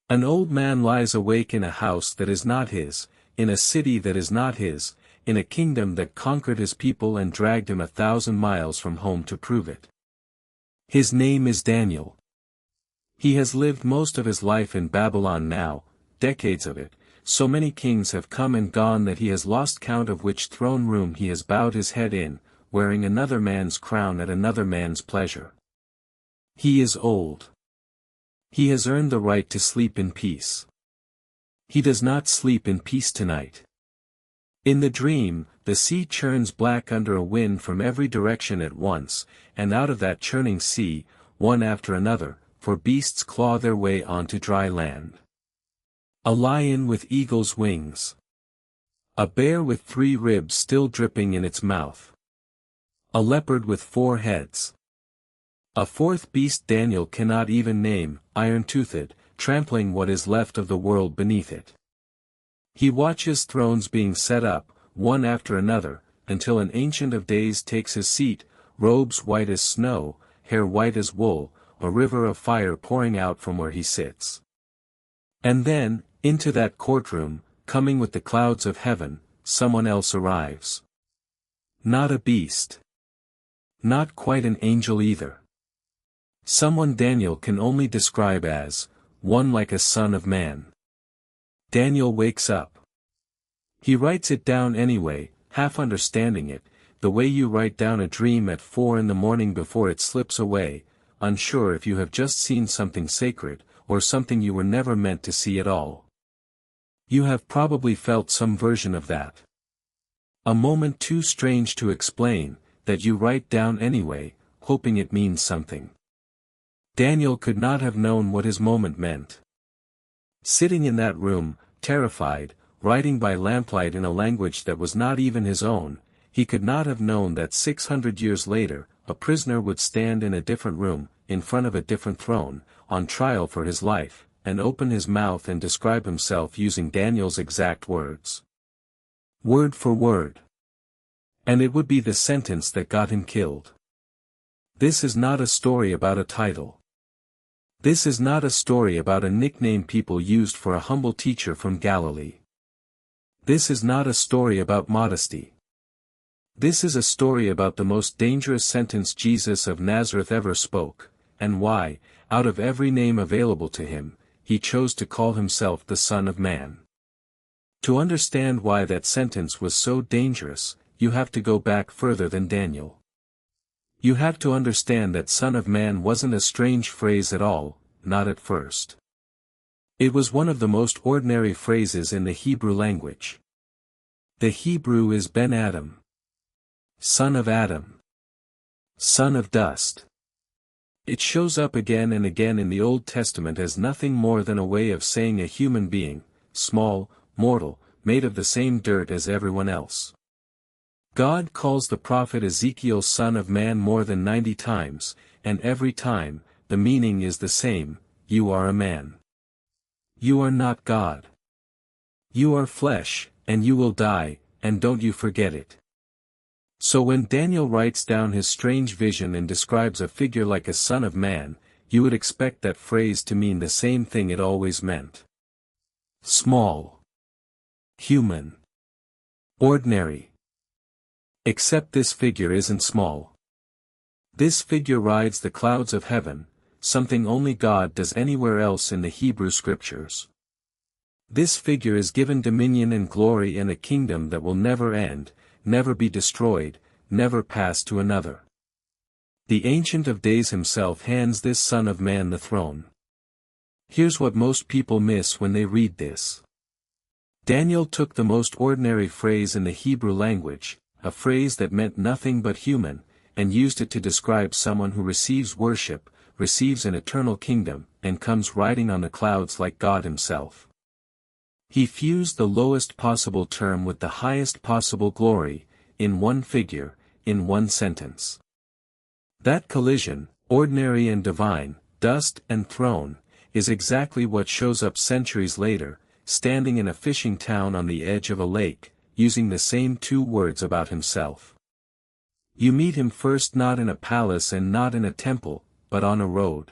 An old man lies awake in a house that is not his, in a city that is not his, in a kingdom that conquered his people and dragged him 1,000 miles from home to prove it. His name is Daniel. He has lived most of his life in Babylon now, decades of it. So many kings have come and gone that he has lost count of which throne room he has bowed his head in, wearing another man's crown at another man's pleasure. He is old. He has earned the right to sleep in peace. He does not sleep in peace tonight. In the dream, the sea churns black under a wind from every direction at once, and out of that churning sea, one after another, for beasts claw their way onto dry land. A lion with eagle's wings. A bear with 3 ribs still dripping in its mouth. A leopard with 4 heads. A 4th beast Daniel cannot even name, iron-toothed, trampling what is left of the world beneath it. He watches thrones being set up, one after another, until an Ancient of Days takes his seat, robes white as snow, hair white as wool, a river of fire pouring out from where he sits. And then, into that courtroom, coming with the clouds of heaven, someone else arrives. Not a beast. Not quite an angel either. Someone Daniel can only describe as, one like a son of man. Daniel wakes up. He writes it down anyway, half understanding it, the way you write down a dream at 4 in the morning before it slips away, unsure if you have just seen something sacred, or something you were never meant to see at all. You have probably felt some version of that. A moment too strange to explain, that you write down anyway, hoping it means something. Daniel could not have known what his moment meant. Sitting in that room, terrified, writing by lamplight in a language that was not even his own, he could not have known that 600 years later, a prisoner would stand in a different room, in front of a different throne, on trial for his life, and open his mouth and describe himself using Daniel's exact words. Word for word. And it would be the sentence that got him killed. This is not a story about a title. This is not a story about a nickname people used for a humble teacher from Galilee. This is not a story about modesty. This is a story about the most dangerous sentence Jesus of Nazareth ever spoke, and why, out of every name available to him, he chose to call himself the Son of Man. To understand why that sentence was so dangerous, you have to go back further than Daniel. You have to understand that Son of Man wasn't a strange phrase at all, not at first. It was one of the most ordinary phrases in the Hebrew language. The Hebrew is Ben Adam. Son of Adam. Son of dust. It shows up again and again in the Old Testament as nothing more than a way of saying a human being, small, mortal, made of the same dirt as everyone else. God calls the prophet Ezekiel Son of Man more than 90 times, and every time, the meaning is the same: you are a man. You are not God. You are flesh, and you will die, and don't you forget it. So when Daniel writes down his strange vision and describes a figure like a son of man, you would expect that phrase to mean the same thing it always meant. Small. Human. Ordinary. Except this figure isn't small. This figure rides the clouds of heaven, something only God does anywhere else in the Hebrew Scriptures. This figure is given dominion and glory and a kingdom that will never end, never be destroyed, never pass to another. The Ancient of Days himself hands this Son of Man the throne. Here's what most people miss when they read this. Daniel took the most ordinary phrase in the Hebrew language, a phrase that meant nothing but human, and used it to describe someone who receives worship, receives an eternal kingdom, and comes riding on the clouds like God himself. He fused the lowest possible term with the highest possible glory, in one figure, in one sentence. That collision, ordinary and divine, dust and throne, is exactly what shows up centuries later, standing in a fishing town on the edge of a lake, using the same 2 words about himself. You meet him first not in a palace and not in a temple, but on a road.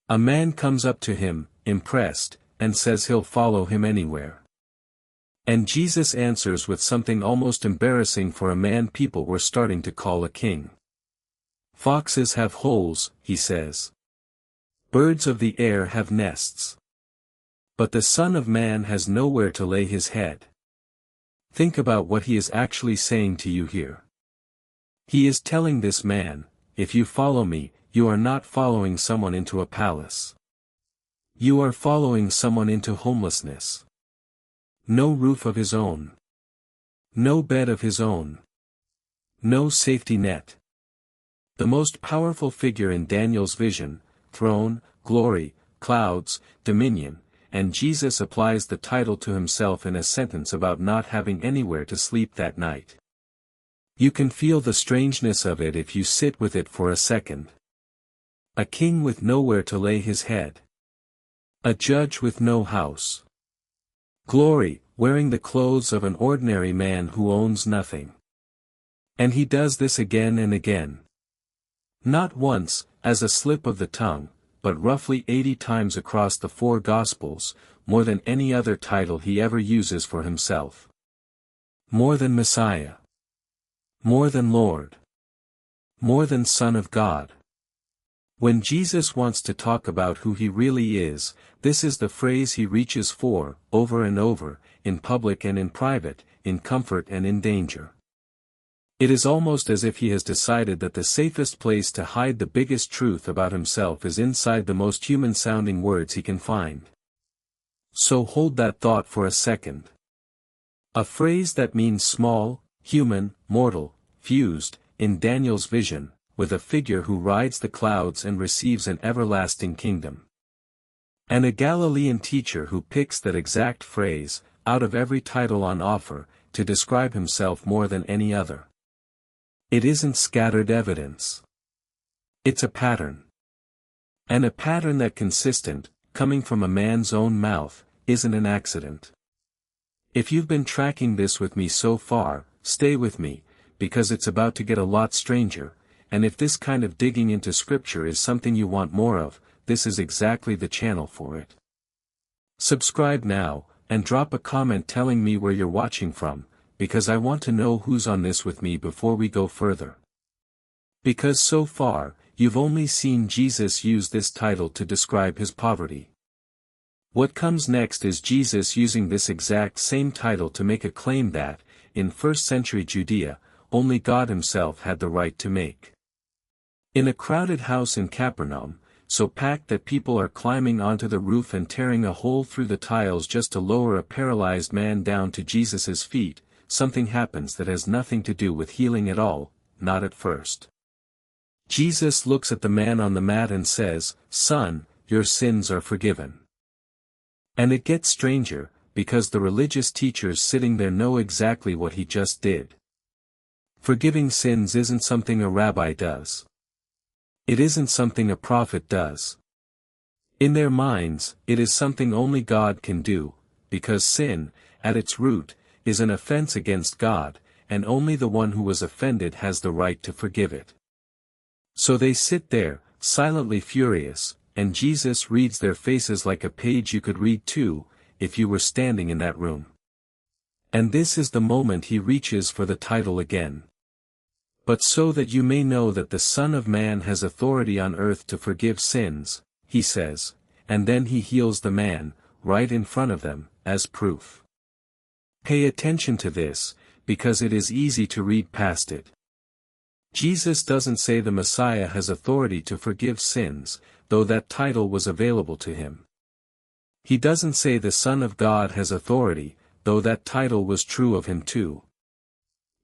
A man comes up to him, impressed, and says he'll follow him anywhere. And Jesus answers with something almost embarrassing for a man people were starting to call a king. Foxes have holes, he says. Birds of the air have nests. But the Son of Man has nowhere to lay his head. Think about what he is actually saying to you here. He is telling this man, if you follow me, you are not following someone into a palace. You are following someone into homelessness. No roof of his own. No bed of his own. No safety net. The most powerful figure in Daniel's vision, throne, glory, clouds, dominion, and Jesus applies the title to himself in a sentence about not having anywhere to sleep that night. You can feel the strangeness of it if you sit with it for a second. A king with nowhere to lay his head. A judge with no house. Glory, wearing the clothes of an ordinary man who owns nothing. And he does this again and again. Not once, as a slip of the tongue, but roughly 80 times across the 4 Gospels, more than any other title he ever uses for himself. More than Messiah. More than Lord. More than Son of God. When Jesus wants to talk about who he really is, this is the phrase he reaches for, over and over, in public and in private, in comfort and in danger. It is almost as if he has decided that the safest place to hide the biggest truth about himself is inside the most human-sounding words he can find. So hold that thought for a second. A phrase that means small, human, mortal, fused, in Daniel's vision, with a figure who rides the clouds and receives an everlasting kingdom. And a Galilean teacher who picks that exact phrase, out of every title on offer, to describe himself more than any other. It isn't scattered evidence. It's a pattern. And a pattern that consistent, coming from a man's own mouth, isn't an accident. If you've been tracking this with me so far, stay with me, because it's about to get a lot stranger, and if this kind of digging into scripture is something you want more of, this is exactly the channel for it. Subscribe now, and drop a comment telling me where you're watching from, because I want to know who's on this with me before we go further. Because so far, you've only seen Jesus use this title to describe his poverty. What comes next is Jesus using this exact same title to make a claim that, in first-century Judea, only God himself had the right to make. In a crowded house in Capernaum, so packed that people are climbing onto the roof and tearing a hole through the tiles just to lower a paralyzed man down to Jesus' feet, something happens that has nothing to do with healing at all, not at first. Jesus looks at the man on the mat and says, "Son, your sins are forgiven." And it gets stranger, because the religious teachers sitting there know exactly what he just did. Forgiving sins isn't something a rabbi does. It isn't something a prophet does. In their minds, it is something only God can do, because sin, at its root, is an offense against God, and only the one who was offended has the right to forgive it. So they sit there, silently furious, and Jesus reads their faces like a page you could read too, if you were standing in that room. And this is the moment he reaches for the title again. But so that you may know that the Son of Man has authority on earth to forgive sins, he says, and then he heals the man, right in front of them, as proof. Pay attention to this, because it is easy to read past it. Jesus doesn't say the Messiah has authority to forgive sins, though that title was available to him. He doesn't say the Son of God has authority, though that title was true of him too.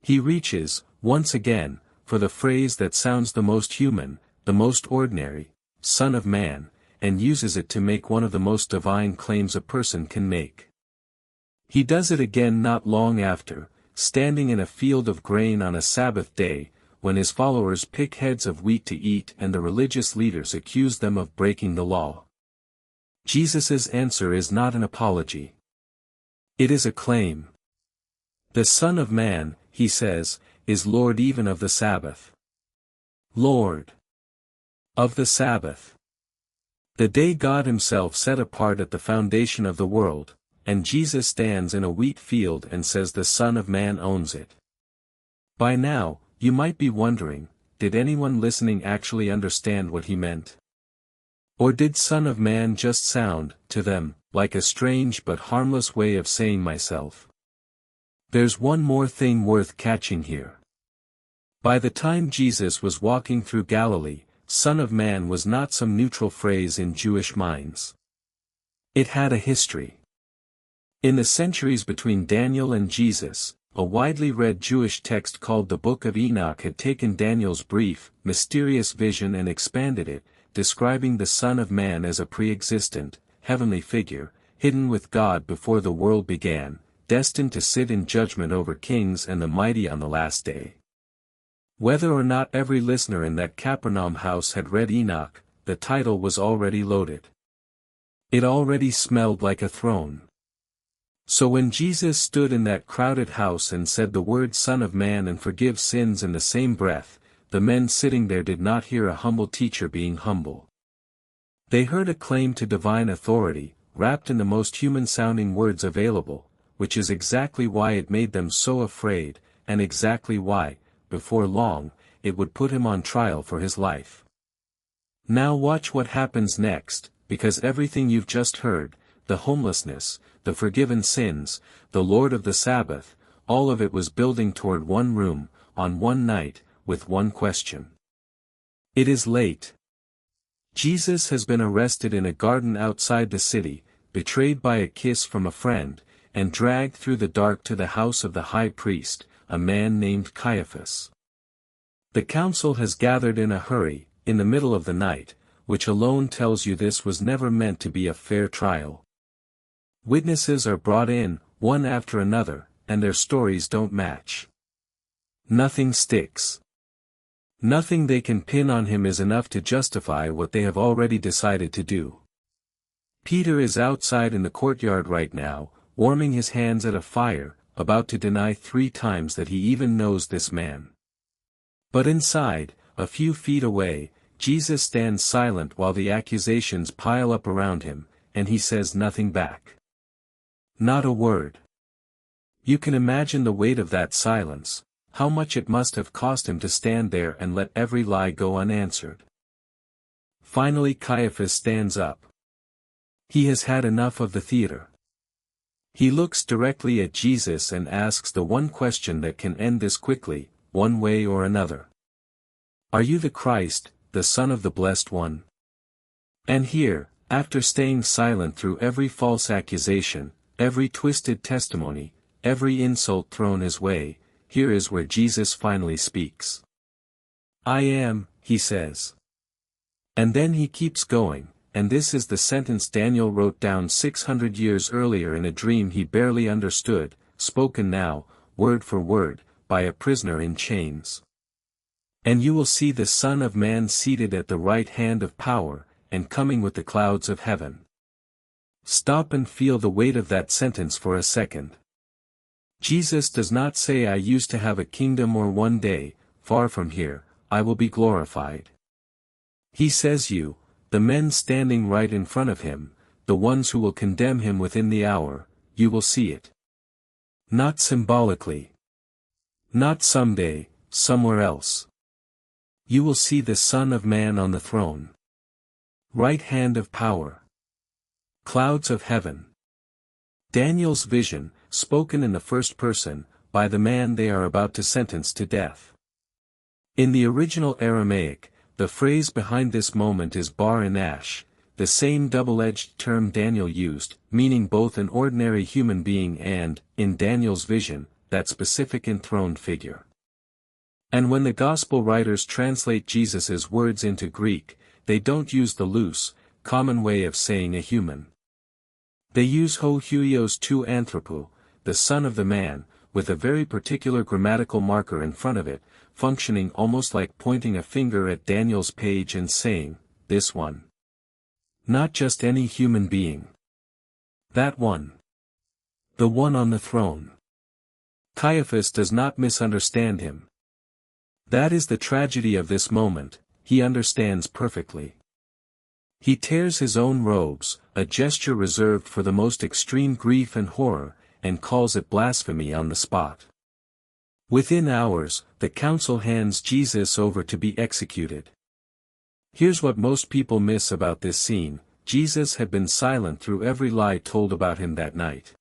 He reaches, once again, for the phrase that sounds the most human, the most ordinary, Son of Man, and uses it to make one of the most divine claims a person can make. He does it again not long after, standing in a field of grain on a Sabbath day, when his followers pick heads of wheat to eat and the religious leaders accuse them of breaking the law. Jesus' answer is not an apology. It is a claim. The Son of Man, he says, is Lord even of the Sabbath. Lord of the Sabbath. The day God himself set apart at the foundation of the world, and Jesus stands in a wheat field and says the Son of Man owns it. By now, you might be wondering, did anyone listening actually understand what he meant? Or did Son of Man just sound, to them, like a strange but harmless way of saying myself? There's one more thing worth catching here. By the time Jesus was walking through Galilee, Son of Man was not some neutral phrase in Jewish minds. It had a history. In the centuries between Daniel and Jesus, a widely read Jewish text called the Book of Enoch had taken Daniel's brief, mysterious vision and expanded it, describing the Son of Man as a pre-existent, heavenly figure, hidden with God before the world began, destined to sit in judgment over kings and the mighty on the last day. Whether or not every listener in that Capernaum house had read Enoch, the title was already loaded. It already smelled like a throne. So when Jesus stood in that crowded house and said the word Son of Man and forgive sins in the same breath, the men sitting there did not hear a humble teacher being humble. They heard a claim to divine authority, wrapped in the most human-sounding words available, which is exactly why it made them so afraid, and exactly why, before long, it would put him on trial for his life. Now watch what happens next, because everything you've just heard, the homelessness, the forgiven sins, the Lord of the Sabbath, all of it was building toward one room, on one night, with one question. It is late. Jesus has been arrested in a garden outside the city, betrayed by a kiss from a friend, and dragged through the dark to the house of the high priest, a man named Caiaphas. The council has gathered in a hurry, in the middle of the night, which alone tells you this was never meant to be a fair trial. Witnesses are brought in, one after another, and their stories don't match. Nothing sticks. Nothing they can pin on him is enough to justify what they have already decided to do. Peter is outside in the courtyard right now, warming his hands at a fire, about to deny 3 times that he even knows this man. But inside, a few feet away, Jesus stands silent while the accusations pile up around him, and he says nothing back. Not a word. You can imagine the weight of that silence, how much it must have cost him to stand there and let every lie go unanswered. Finally Caiaphas stands up. He has had enough of the theater. He looks directly at Jesus and asks the one question that can end this quickly, one way or another. Are you the Christ, the Son of the Blessed One? And here, after staying silent through every false accusation, every twisted testimony, every insult thrown his way, here is where Jesus finally speaks. I am, he says. And then he keeps going. And this is the sentence Daniel wrote down 600 years earlier in a dream he barely understood, spoken now, word for word, by a prisoner in chains. And you will see the Son of Man seated at the right hand of power, and coming with the clouds of heaven. Stop and feel the weight of that sentence for a second. Jesus does not say I used to have a kingdom or one day, far from here, I will be glorified. He says you, the men standing right in front of him, the ones who will condemn him within the hour, you will see it. Not symbolically. Not someday, somewhere else. You will see the Son of Man on the throne. Right hand of power. Clouds of heaven. Daniel's vision, spoken in the first person, by the man they are about to sentence to death. In the original Aramaic, the phrase behind this moment is bar inash, the same double-edged term Daniel used, meaning both an ordinary human being and, in Daniel's vision, that specific enthroned figure. And when the Gospel writers translate Jesus's words into Greek, they don't use the loose, common way of saying a human. They use ho huios tu anthropo, the Son of the Man, with a very particular grammatical marker in front of it, functioning almost like pointing a finger at Daniel's page and saying, this one. Not just any human being. That one. The one on the throne. Caiaphas does not misunderstand him. That is the tragedy of this moment, he understands perfectly. He tears his own robes, a gesture reserved for the most extreme grief and horror, and calls it blasphemy on the spot. Within hours, the council hands Jesus over to be executed. Here's what most people miss about this scene: Jesus had been silent through every lie told about him that night.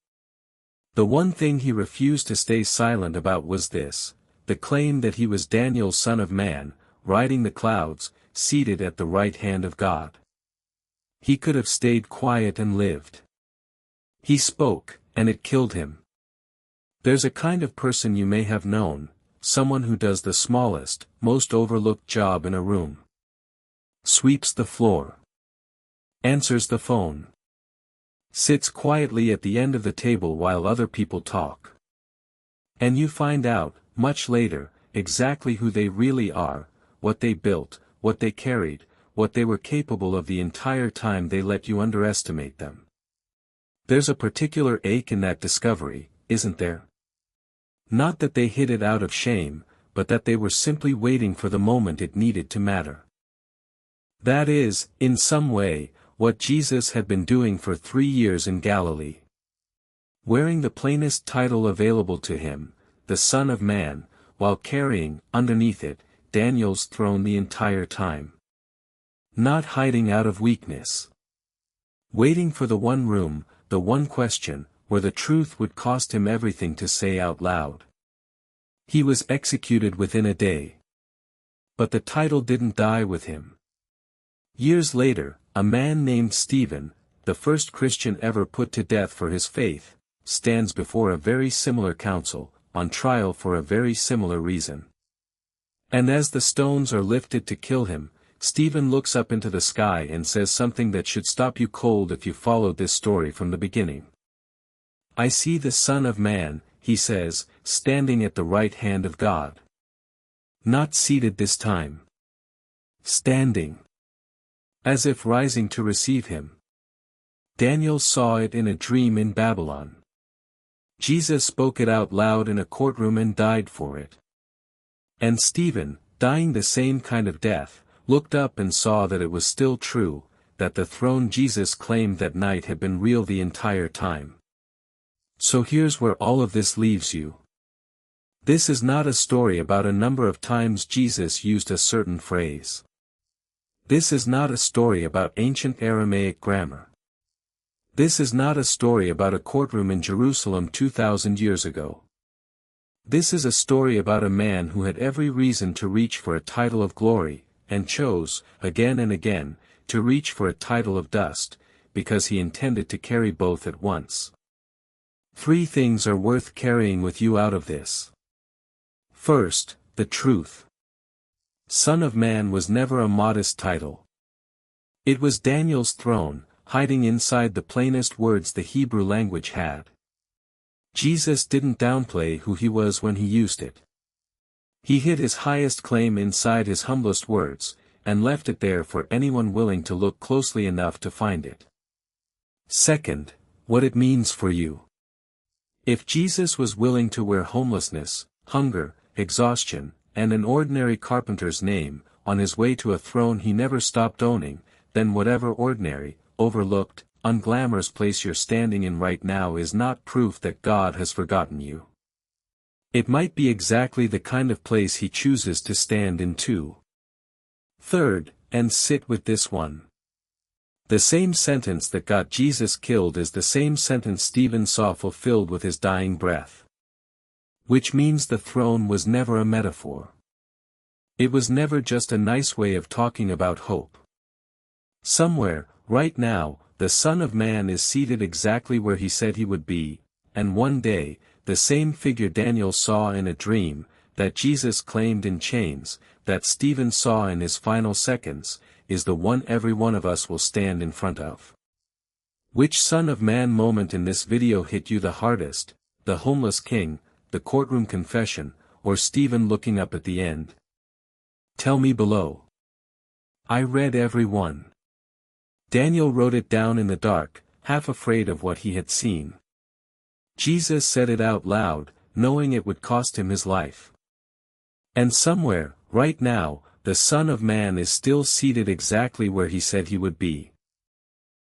The one thing he refused to stay silent about was this: the claim that he was Daniel's Son of Man, riding the clouds, seated at the right hand of God. He could have stayed quiet and lived. He spoke, and it killed him. There's a kind of person you may have known, someone who does the smallest, most overlooked job in a room. Sweeps the floor. Answers the phone. Sits quietly at the end of the table while other people talk. And you find out, much later, exactly who they really are, what they built, what they carried, what they were capable of the entire time they let you underestimate them. There's a particular ache in that discovery, isn't there? Not that they hid it out of shame, but that they were simply waiting for the moment it needed to matter. That is, in some way, what Jesus had been doing for 3 years in Galilee. Wearing the plainest title available to him, the Son of Man, while carrying, underneath it, Daniel's throne the entire time. Not hiding out of weakness. Waiting for the one room, the one question, where the truth would cost him everything to say out loud. He was executed within a day. But the title didn't die with him. Years later, a man named Stephen, the first Christian ever put to death for his faith, stands before a very similar council, on trial for a very similar reason. And as the stones are lifted to kill him, Stephen looks up into the sky and says something that should stop you cold if you followed this story from the beginning. "I see the Son of Man," he says, "standing at the right hand of God." Not seated this time. Standing. As if rising to receive him. Daniel saw it in a dream in Babylon. Jesus spoke it out loud in a courtroom and died for it. And Stephen, dying the same kind of death, looked up and saw that it was still true, that the throne Jesus claimed that night had been real the entire time. So here's where all of this leaves you. This is not a story about a number of times Jesus used a certain phrase. This is not a story about ancient Aramaic grammar. This is not a story about a courtroom in Jerusalem 2,000 years ago. This is a story about a man who had every reason to reach for a title of glory, and chose, again and again, to reach for a title of dust, because he intended to carry both at once. 3 things are worth carrying with you out of this. First, the truth. Son of Man was never a modest title. It was Daniel's throne, hiding inside the plainest words the Hebrew language had. Jesus didn't downplay who he was when he used it. He hid his highest claim inside his humblest words, and left it there for anyone willing to look closely enough to find it. Second, what it means for you. If Jesus was willing to wear homelessness, hunger, exhaustion, and an ordinary carpenter's name, on his way to a throne he never stopped owning, then whatever ordinary, overlooked, unglamorous place you're standing in right now is not proof that God has forgotten you. It might be exactly the kind of place he chooses to stand in too. Third, and sit with this one. The same sentence that got Jesus killed is the same sentence Stephen saw fulfilled with his dying breath. Which means the throne was never a metaphor. It was never just a nice way of talking about hope. Somewhere, right now, the Son of Man is seated exactly where he said he would be, and one day, the same figure Daniel saw in a dream, that Jesus claimed in chains, that Stephen saw in his final seconds, is the one every one of us will stand in front of. Which Son of Man moment in this video hit you the hardest, the homeless king, the courtroom confession, or Stephen looking up at the end? Tell me below. I read every one. Daniel wrote it down in the dark, half afraid of what he had seen. Jesus said it out loud, knowing it would cost him his life. And somewhere, right now, the Son of Man is still seated exactly where he said he would be,